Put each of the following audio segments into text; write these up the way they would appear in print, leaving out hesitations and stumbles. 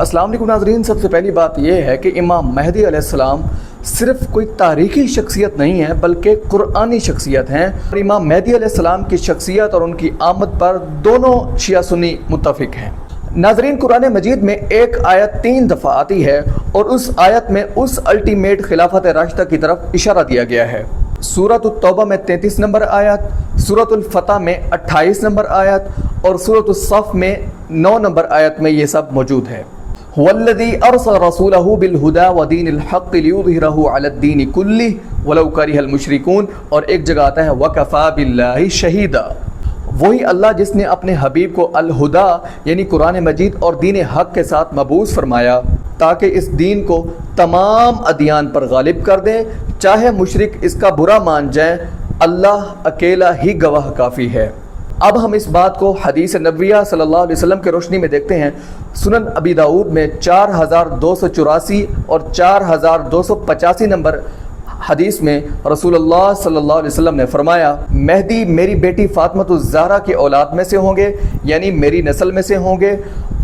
अस्सलाम वालेकुम नाज़रीन, सबसे पहली बात यह है कि इमाम महदी अलैहिस्सलाम सिर्फ कोई तारीख़ी शख्सियत नहीं है बल्कि कुरानी शख्सियत हैं। और इमाम महदी अलैहिस्सलाम की शख्सियत और उनकी आमद पर दोनों शिया सुन्नी मुत्तफ़िक हैं। नाज़रीन, कुरान मजीद में एक आयत 3 दफ़ा आती है और उस आयत में उस अल्टीमेट खिलाफत राशिदा की तरफ इशारा दिया गया है। सूरत तौबा में 33 नंबर आयत, सूरत फतह में 28 नंबर आयत और सूरत सफ़ में 9 नंबर आयत में ये सब मौजूद है। वल्लज़ी अरसल रसूलहु बिलहुदा व दीनिल हक़्क़ लियुज़हिरहु अलद्दीनि कुल्लिहि वलौ करिहल मुशरिकून। और एक जगह आता है वकफ़ा बिल्लाहि शहीदा। वही अल्लाह जिसने अपने हबीब को अल हुदा यानी कुरान मजीद और दीन हक़ के साथ मबूस फरमाया ताकि इस दीन को तमाम अदियान पर गालिब कर दे, चाहे मुशरिक इसका बुरा मान जाए, अल्लाह अकेला ही गवाह काफ़ी है। अब हम इस बात को हदीस नबविया सल्लल्लाहु अलैहि वसल्लम के रोशनी में देखते हैं। सुनन अबी दाऊद में 4284 और 4285 नंबर हदीस में रसूलुल्लाह सल्लल्लाहु अलैहि वसल्लम ने फरमाया, मेहदी मेरी बेटी फातिमातुज़ ज़हरा की औलाद में से होंगे, यानी मेरी नस्ल में से होंगे,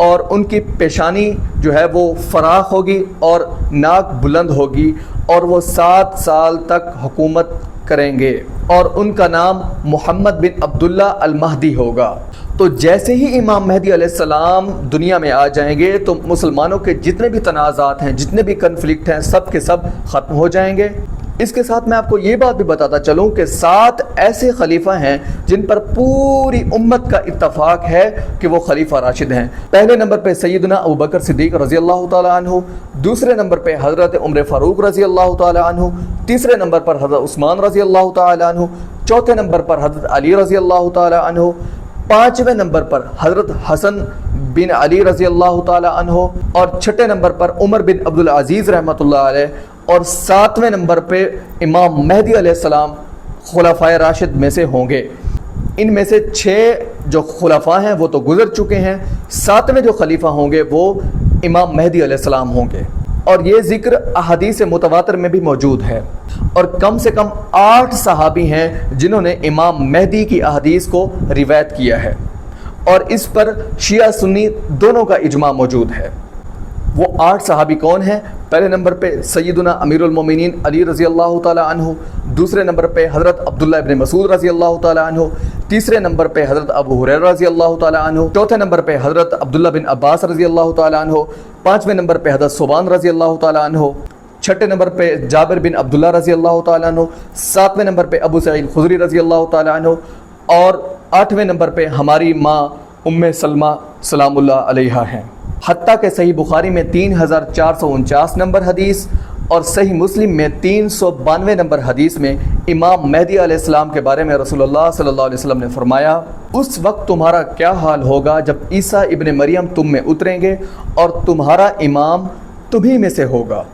और उनकी पेशानी जो है वो फराख होगी और नाक बुलंद होगी और वो 7 साल तक हुकूमत करेंगे और उनका नाम मोहम्मद बिन अब्दुल्ला अल महदी होगा। तो जैसे ही इमाम महदी अलैहिस्सलाम दुनिया में आ जाएंगे तो मुसलमानों के जितने भी तनाज़ात हैं, जितने भी कन्फ्लिक्ट हैं, सब के सब ख़त्म हो जाएंगे। इसके साथ मैं आपको ये बात भी बताता चलूँ कि 7 ऐसे खलीफा हैं जिन पर पूरी उम्मत का इत्तफाक है कि वो खलीफा राशिद हैं। पहले नंबर पे सैयदना अबू बकर सिद्दीक़ रज़ी अल्लाह तआला अन्हु, दूसरे नंबर पे हज़रत उमर फ़ारूक रज़ी अल्लाह तआला अन्हु, तीसरे नंबर पर हज़रत उस्मान रज़ी अल्लाह तआला अन्हु, चौथे नंबर पर हज़रत अली रज़ी अल्लाह तआला अन्हु, 5वें नंबर पर हज़रत हसन बिन अली रज़ी अल्लाह तआला अन्हु और 6ठे नंबर पर उमर बिन अब्दुल अज़ीज़ रहमतुल्लाह अलैह और 7वें नंबर पे इमाम महदी अलैहिस्सलाम खुलाफाए राशिद में से होंगे। इनमें से 6 जो खुलाफा हैं वो तो गुजर चुके हैं, 7वें जो खलीफा होंगे वो इमाम महदी अलैहिस्सलाम होंगे। और ये ज़िक्र अहादीस मुतवातिर में भी मौजूद है और कम से कम 8 सहाबी हैं जिन्होंने इमाम महदी की अहादीस को रिवायत किया है और इस पर शिया सुन्नी दोनों का इजमा मौजूद है। वो 8 सहाबी कौन हैं? पहले नंबर पे सैयदना अमीरुल मोमिनीन अली रज़ी अल्लाह तआला अन्हु, दूसरे नंबर पे हज़रत अब्दुल्ला इब्न मसूद रज़ी अल्लाह तआला अन्हु, तीसरे नंबर पे हज़रत अबू हुरैरा रज़ी अल्लाह तआला अन्हु, चौथे नंबर पे हज़रत अब्दुल्ला बिन अब्बास रज़ी अल्लाह तआला अन्हु, 5वें नंबर पे हज़रत सुबान रज़ी अल्लाह तआला अन्हु, 6ठे नंबर पे जाबिर बिन अब्दुल्ला रज़ी अल्लाह तआला अन्हु, 7वें नंबर पे अबू सईद खुदरी रज़ी अल्लाह तआला अन्हु और 8वें नंबर पे हमारी माँ उम्मे सलमा सलामुल्लाह अलैहा हैं। हत्ता के सही बुखारी में 3449 नंबर हदीस और सही मुस्लिम में 392 नंबर हदीस में इमाम महदी अलैहिस्सलाम के बारे में रसूलुल्लाह सल्लल्लाहु अलैहि वसल्लम ने फरमाया, उस वक्त तुम्हारा क्या हाल होगा जब ईसा इब्न मरियम तुम में उतरेंगे और तुम्हारा इमाम तुम्ही में से होगा।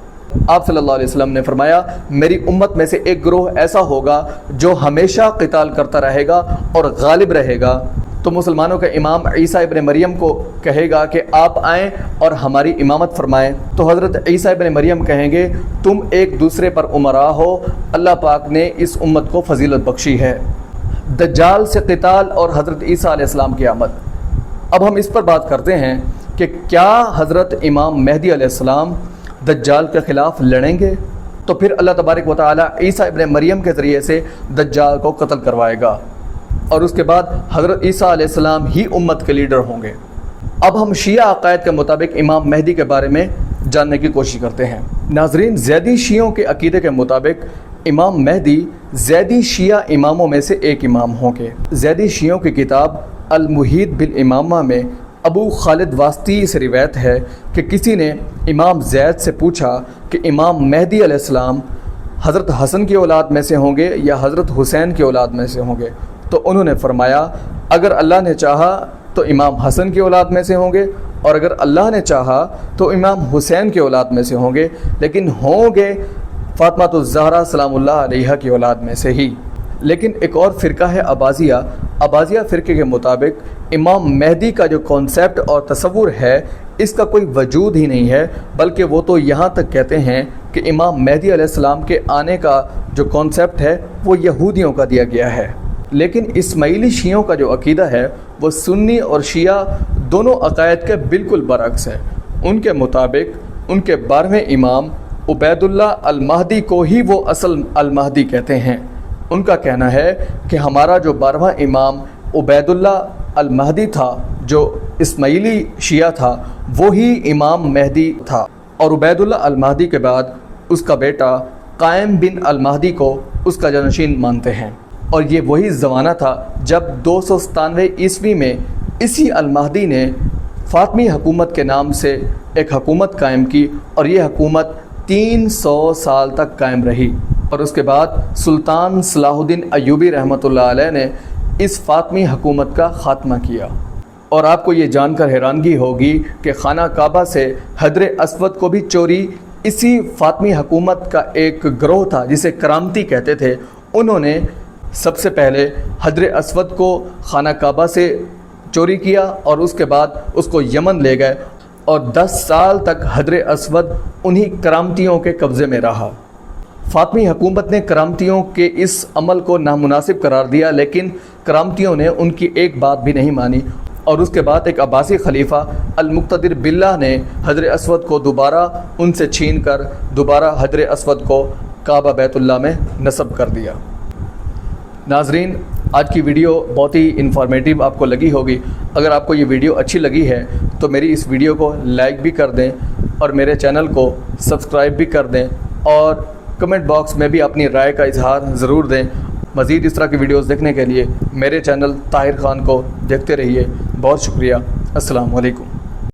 आप सल्लल्लाहु अलैहि वसल्लम ने फरमाया, मेरी उम्मत में से एक ग्रोह ऐसा होगा जो हमेशा क़िताल करता रहेगा और गालिब रहेगा। तो मुसलमानों का इमाम ईसा इब्न मरियम को कहेगा कि आप आएँ और हमारी इमामत फरमाएँ। तो हज़रत ईसा इब्न मरियम कहेंगे, तुम एक दूसरे पर उमरा हो, अल्लाह पाक ने इस उम्मत को फजीलत बख्शी है। दज्जाल से क़िताल और हज़रत ईसा अलैहिस्सलाम की आमद। अब हम इस पर बात करते हैं कि क्या हज़रत इमाम महदी अलैहिस्सलाम दज्जाल के ख़िलाफ़ लड़ेंगे? तो फिर अल्लाह तबारक व तआला ईसा इब्न मरियम के ज़रिए से दज्जाल को कत्ल करवाएगा और उसके बाद हज़रत ईसा अलैहिस्सलाम ही उम्मत के लीडर होंगे। अब हम शिया अक़ायद के मुताबिक इमाम महदी के बारे में जानने की कोशिश करते हैं। नाज़रीन, ज़ैदी शियों के अक़ीदे के मुताबिक इमाम महदी ज़ैदी शिया इमामों में से एक इमाम होंगे। ज़ैदी शियों की किताब अल मुहीत बिल इमामा में अबू खालिद वास्ती से रिवायत है कि किसी ने इमाम ज़ैद से पूछा कि इमाम महदी अलैहिस्सलाम हज़रत हसन की औलाद में से होंगे या हज़रत हुसैन की औलाद में से होंगे। तो उन्होंने फरमाया, अगर अल्लाह ने चाहा तो इमाम हसन की औलाद में से होंगे और अगर अल्लाह ने चाहा तो इमाम हुसैन की औलाद में से होंगे, लेकिन होंगे फातिमातुज़ ज़हरा सलामुल्लाह अलैहा की औलाद में से ही। लेकिन एक और फ़िरका है अबाज़िया फ़िरके के मुताबिक इमाम महदी का जो कॉन्सेप्ट और तसव्वुर है इसका कोई वजूद ही नहीं है, बल्कि वो तो यहाँ तक कहते हैं कि इमाम महदी अलैहिस्सलाम के आने का जो कॉन्सेप्ट है वो यहूदियों का दिया गया है। लेकिन इस्माइली शियों का जो अकीदा है वो सुन्नी और शिया दोनों अकायद के बिल्कुल बरअक्स है। ان کے مطابق ان کے 12ویں امام عبیداللہ المہدی کو ہی وہ اصل المہدی کہتے ہیں۔ ان کا کہنا ہے کہ ہمارا جو 12واں امام عبیداللہ المہدی تھا، جو اسماعیلی شیعہ تھا، وہی امام مہدی تھا، اور عبیداللہ المہدی کے بعد اس کا بیٹا قائم بن المہدی کو اس کا جانشین مانتے ہیں۔ اور یہ وہی زمانہ تھا جب 297 عیسوی میں اسی المہدی نے فاطمی حکومت کے نام سے ایک حکومت قائم کی، اور یہ حکومت 300 سال تک قائم رہی، اور اس کے بعد سلطان صلاح الدین ایوبی رحمۃ اللہ علیہ نے اس فاطمی حکومت کا خاتمہ کیا۔ اور آپ کو یہ جان کر حیرانگی ہوگی کہ خانہ کعبہ سے حجر اسود کو بھی چوری اسی فاطمی حکومت کا ایک گروہ تھا جسے کرامتی کہتے تھے، انہوں نے سب سے پہلے حجر اسود کو خانہ کعبہ سے چوری کیا، اور اس کے بعد اس کو یمن لے گئے، اور 10 سال تک حجر اسود انہی کرامتیوں کے قبضے میں رہا۔ فاطمی حکومت نے کرامتیوں کے اس عمل کو نامناسب قرار دیا، لیکن کرامتیوں نے ان کی ایک بات بھی نہیں مانی، اور اس کے بعد ایک عباسی خلیفہ المقتدر باللہ نے حجر اسود کو دوبارہ ان سے چھین کر دوبارہ حجر اسود کو کعبہ بیت اللہ میں نصب کر دیا۔ ناظرین، آج کی ویڈیو بہت ہی انفارمیٹیو آپ کو لگی ہوگی۔ اگر آپ کو یہ ویڈیو اچھی لگی ہے تو میری اس ویڈیو کو لائک بھی کر دیں، اور میرے چینل کو سبسکرائب بھی کر دیں، اور کمنٹ باکس میں بھی اپنی رائے کا اظہار ضرور دیں۔ مزید اس طرح کی ویڈیوز دیکھنے کے لیے میرے چینل طاہر خان کو دیکھتے رہیے۔ بہت شکریہ۔ السلام علیکم۔